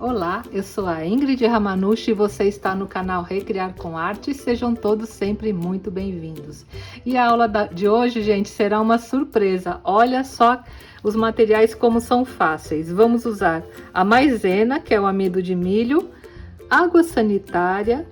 Olá, eu sou a Ingrid Ramanushi e você está no canal Recriar com Arte. Sejam todos sempre muito bem-vindos. E a aula de hoje, gente, será uma surpresa. Olha só os materiais como são fáceis. Vamos usar a maisena, que é o amido de milho, água sanitária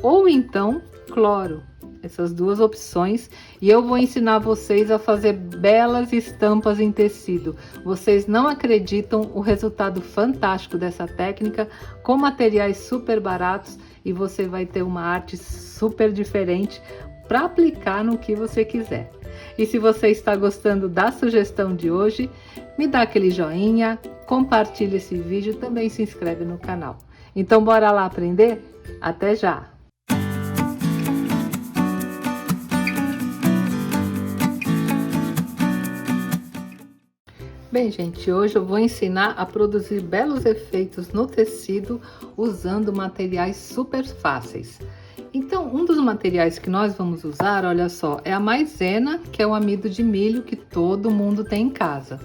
ou então cloro. Essas duas opções, e eu vou ensinar vocês a fazer belas estampas em tecido. Vocês não acreditam o resultado fantástico dessa técnica, com materiais super baratos, e você vai ter uma arte super diferente para aplicar no que você quiser. E se você está gostando da sugestão de hoje, me dá aquele joinha, compartilha esse vídeo, também se inscreve no canal. Então bora lá aprender? Até já! Bem, gente, hoje eu vou ensinar a produzir belos efeitos no tecido usando materiais super fáceis. Então, um dos materiais que nós vamos usar, olha só, é a maisena, que é o amido de milho que todo mundo tem em casa.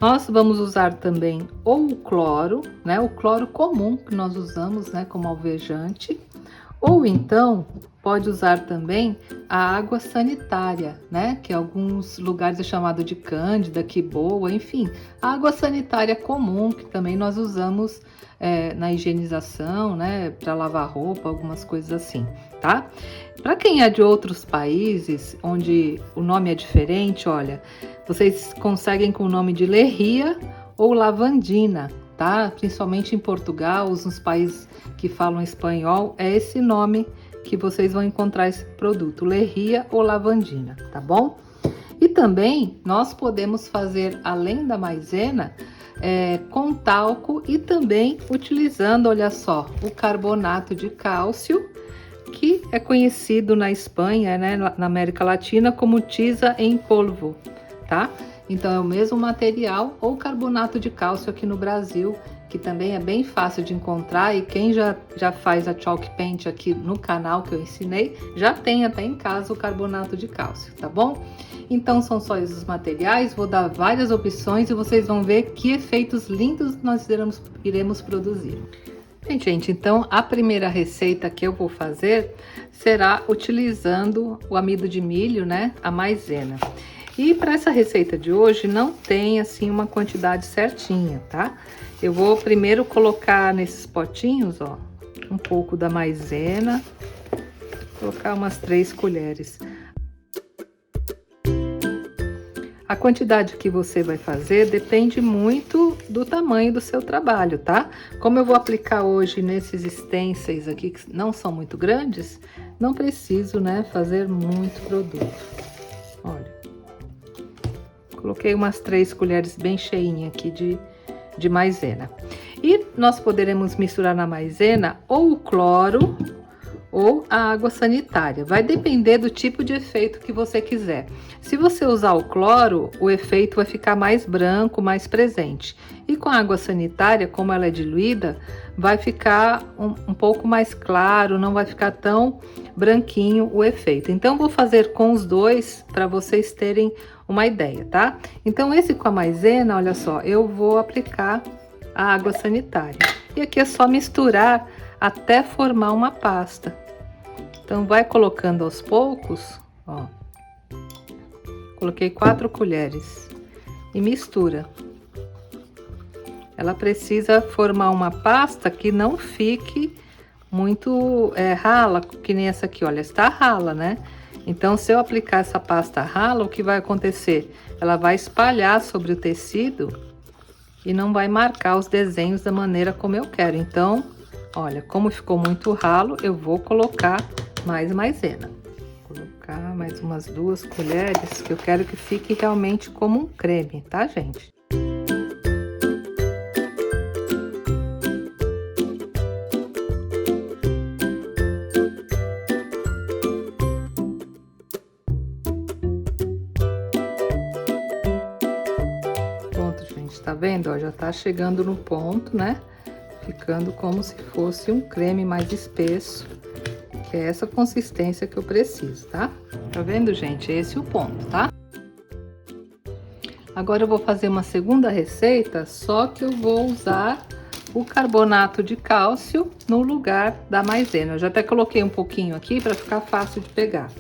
Nós vamos usar também ou o cloro, né, o cloro comum que nós usamos, né, como alvejante, ou então pode usar também a água sanitária, né? Que em alguns lugares é chamado de cândida, que boa, enfim, a água sanitária comum que também nós usamos na higienização, né? Para lavar roupa, algumas coisas assim, tá? Para quem é de outros países onde o nome é diferente, olha, vocês conseguem com o nome de lerria ou lavandina, tá? Principalmente em Portugal, nos países que falam espanhol, é esse nome que vocês vão encontrar esse produto, lerria ou lavandina, tá bom? E também nós podemos fazer, além da maisena, com talco e também utilizando, olha só, o carbonato de cálcio, que é conhecido na Espanha, né, na América Latina, como tiza em polvo, tá? Então é o mesmo material, ou carbonato de cálcio aqui no Brasil, que também é bem fácil de encontrar, e quem já faz a chalk paint aqui no canal que eu ensinei, já tem até em casa o carbonato de cálcio, tá bom? Então são só esses materiais, vou dar várias opções e vocês vão ver que efeitos lindos nós iremos produzir. Bem, gente, então a primeira receita que eu vou fazer será utilizando o amido de milho, né, a maisena. E para essa receita de hoje não tem assim uma quantidade certinha, tá? Eu vou primeiro colocar nesses potinhos, ó, um pouco da maisena, colocar umas 3 colheres. A quantidade que você vai fazer depende muito do tamanho do seu trabalho, tá? Como eu vou aplicar hoje nesses stencils aqui que não são muito grandes, não preciso, né, fazer muito produto. Olha. Coloquei umas 3 colheres bem cheinhas aqui de maisena. E nós poderemos misturar na maisena ou o cloro ou a água sanitária. Vai depender do tipo de efeito que você quiser. Se você usar o cloro, o efeito vai ficar mais branco, mais presente. E com a água sanitária, como ela é diluída, vai ficar um pouco mais claro, não vai ficar tão branquinho o efeito. Então, vou fazer com os dois para vocês terem uma ideia, tá? Então, esse com a maisena, olha só, eu vou aplicar a água sanitária. E aqui é só misturar até formar uma pasta. Então, vai colocando aos poucos, ó. Coloquei 4 colheres e mistura. Ela precisa formar uma pasta que não fique muito rala, que nem essa aqui, olha, está rala, né? Então, se eu aplicar essa pasta rala, o que vai acontecer? Ela vai espalhar sobre o tecido e não vai marcar os desenhos da maneira como eu quero. Então, olha, como ficou muito ralo, eu vou colocar mais maisena. Vou colocar mais umas 2 colheres, que eu quero que fique realmente como um creme, tá, gente? Tá vendo? Ó, já tá chegando no ponto, né? Ficando como se fosse um creme mais espesso, que é essa consistência que eu preciso, tá? Tá vendo, gente? Esse é o ponto, tá? Agora eu vou fazer uma segunda receita, só que eu vou usar o carbonato de cálcio no lugar da maisena. Eu já até coloquei um pouquinho aqui para ficar fácil de pegar.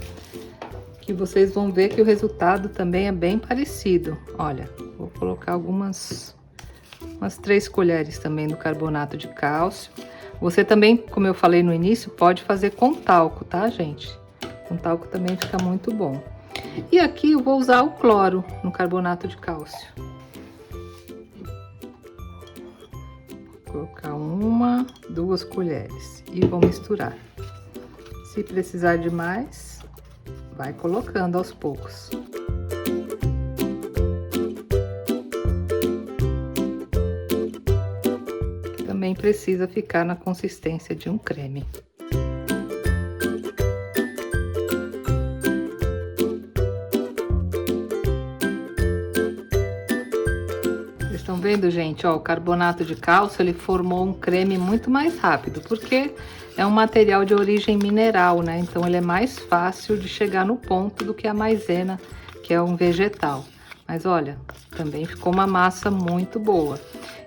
Que vocês vão ver que o resultado também é bem parecido. Olha, vou colocar umas 3 colheres também do carbonato de cálcio. Você também, como eu falei no início, pode fazer com talco, tá, gente? Com talco também fica muito bom. E aqui eu vou usar o cloro no carbonato de cálcio. Vou colocar 1, 2 colheres e vou misturar. Se precisar de mais, vai colocando aos poucos. Também precisa ficar na consistência de um creme. Vocês estão vendo, gente? Ó, o carbonato de cálcio, ele formou um creme muito mais rápido, porque é um material de origem mineral, né? Então ele é mais fácil de chegar no ponto do que a maisena, que é um vegetal. Mas olha, também ficou uma massa muito boa.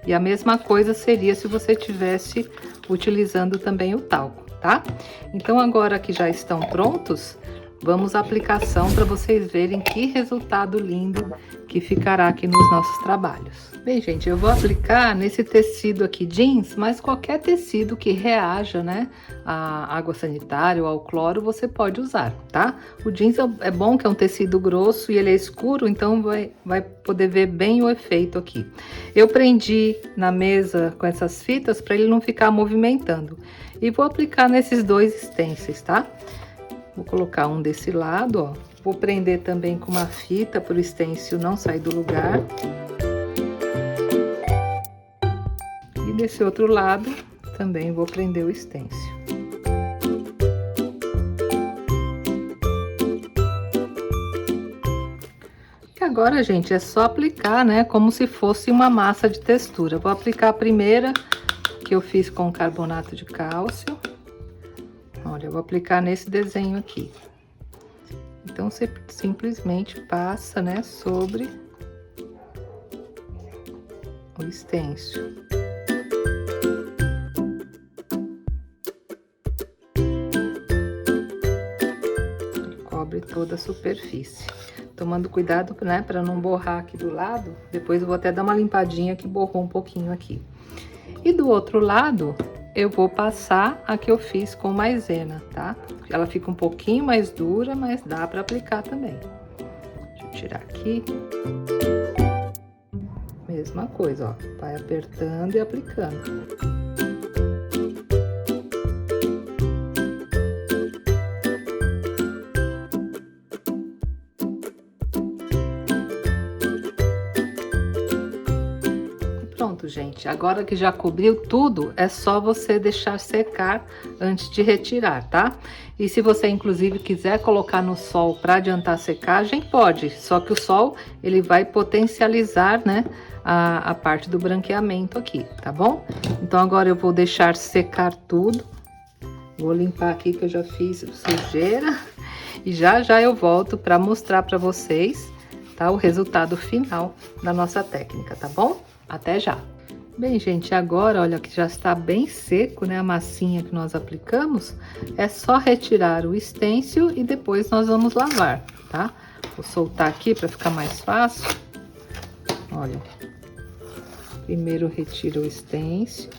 E a mesma coisa seria se você tivesse utilizando também o talco, tá? Então agora que já estão prontos, vamos à aplicação para vocês verem que resultado lindo que ficará aqui nos nossos trabalhos. Bem, gente, eu vou aplicar nesse tecido aqui jeans, mas qualquer tecido que reaja, né, à água sanitária ou ao cloro, você pode usar, tá? O jeans é bom que é um tecido grosso e ele é escuro, então vai poder ver bem o efeito aqui. Eu prendi na mesa com essas fitas para ele não ficar movimentando. E vou aplicar nesses 2 stencils, tá? Vou colocar um desse lado, ó. Vou prender também com uma fita para o stencil não sair do lugar. E desse outro lado também vou prender o stencil. E agora, gente, é só aplicar, né, como se fosse uma massa de textura. Vou aplicar a primeira que eu fiz com carbonato de cálcio. Olha, eu vou aplicar nesse desenho aqui. Então, você simplesmente passa, né, sobre o stencil. Cobre toda a superfície. Tomando cuidado, né, para não borrar aqui do lado. Depois eu vou até dar uma limpadinha que borrou um pouquinho aqui. E do outro lado, eu vou passar a que eu fiz com maisena, tá? Ela fica um pouquinho mais dura, mas dá para aplicar também. Deixa eu tirar aqui. Mesma coisa, ó. Vai apertando e aplicando. Pronto, gente. Agora que já cobriu tudo, é só você deixar secar antes de retirar, tá? E se você, inclusive, quiser colocar no sol para adiantar a secagem, pode. Só que o sol, ele vai potencializar, né, a parte do branqueamento aqui, tá bom? Então, agora eu vou deixar secar tudo. Vou limpar aqui que eu já fiz sujeira. E já eu volto para mostrar para vocês, tá? O resultado final da nossa técnica, tá bom? Até já! Bem, gente, agora, olha que já está bem seco, né, a massinha que nós aplicamos. É só retirar o stencil e depois nós vamos lavar, tá? Vou soltar aqui para ficar mais fácil. Olha, primeiro retiro o stencil.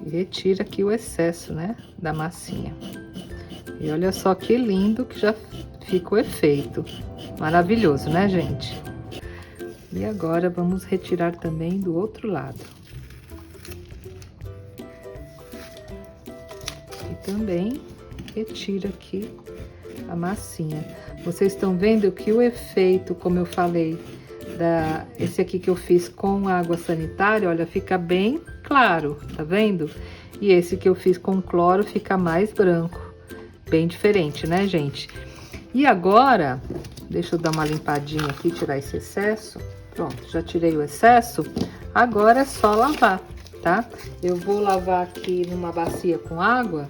E retira aqui o excesso, né, da massinha. E olha só que lindo que já fica o efeito. Maravilhoso, né, gente? E agora vamos retirar também do outro lado. E também retira aqui a massinha. Vocês estão vendo que o efeito, como eu falei, esse aqui que eu fiz com água sanitária, olha, fica bem claro, tá vendo? E esse que eu fiz com cloro fica mais branco. Bem diferente, né, gente? E agora, deixa eu dar uma limpadinha aqui, tirar esse excesso. Pronto, já tirei o excesso. Agora é só lavar, tá? Eu vou lavar aqui numa bacia com água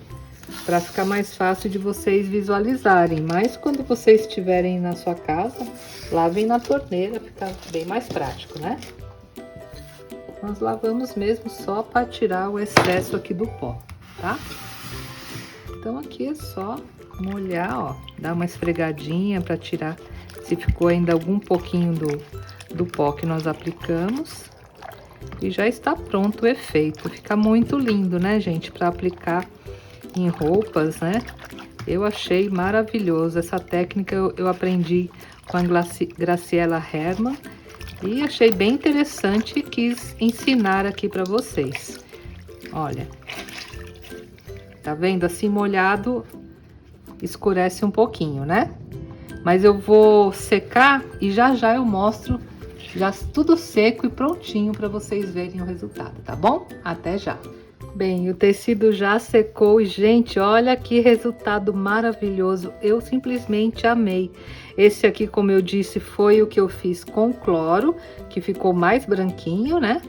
para ficar mais fácil de vocês visualizarem. Mas quando vocês estiverem na sua casa, lavem na torneira, fica bem mais prático, né? Nós lavamos mesmo só para tirar o excesso aqui do pó, tá? Então aqui é só molhar, ó, dar uma esfregadinha para tirar se ficou ainda algum pouquinho do pó que nós aplicamos. E já está pronto o efeito. Fica muito lindo, né, gente, para aplicar em roupas, né? Eu achei maravilhoso. Essa técnica eu aprendi com a Graciela Hermann e achei bem interessante e quis ensinar aqui para vocês. Olha, tá vendo? Assim molhado escurece um pouquinho, né? Mas eu vou secar e já eu mostro já tudo seco e prontinho para vocês verem o resultado, tá bom? Até já! Bem, o tecido já secou e, gente, olha que resultado maravilhoso. Eu simplesmente amei. Esse aqui, como eu disse, foi o que eu fiz com cloro, que ficou mais branquinho, né?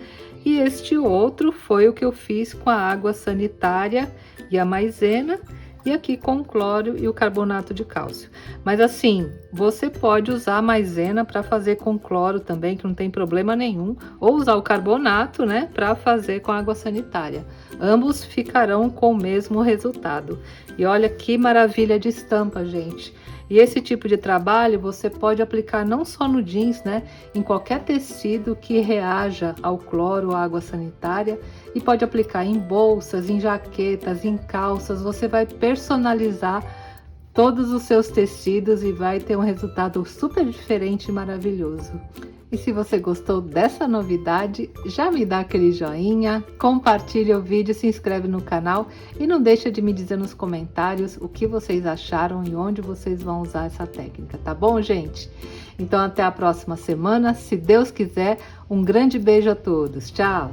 E este outro foi o que eu fiz com a água sanitária e a maisena. E aqui com o cloro e o carbonato de cálcio. Mas assim, você pode usar a maisena para fazer com cloro também, que não tem problema nenhum. Ou usar o carbonato, né, para fazer com água sanitária. Ambos ficarão com o mesmo resultado. E olha que maravilha de estampa, gente. E esse tipo de trabalho você pode aplicar não só no jeans, né? Em qualquer tecido que reaja ao cloro ou água sanitária. E pode aplicar em bolsas, em jaquetas, em calças. Você vai personalizar todos os seus tecidos e vai ter um resultado super diferente e maravilhoso. E se você gostou dessa novidade, já me dá aquele joinha, compartilha o vídeo, se inscreve no canal e não deixa de me dizer nos comentários o que vocês acharam e onde vocês vão usar essa técnica, tá bom, gente? Então até a próxima semana, se Deus quiser. Um grande beijo a todos. Tchau!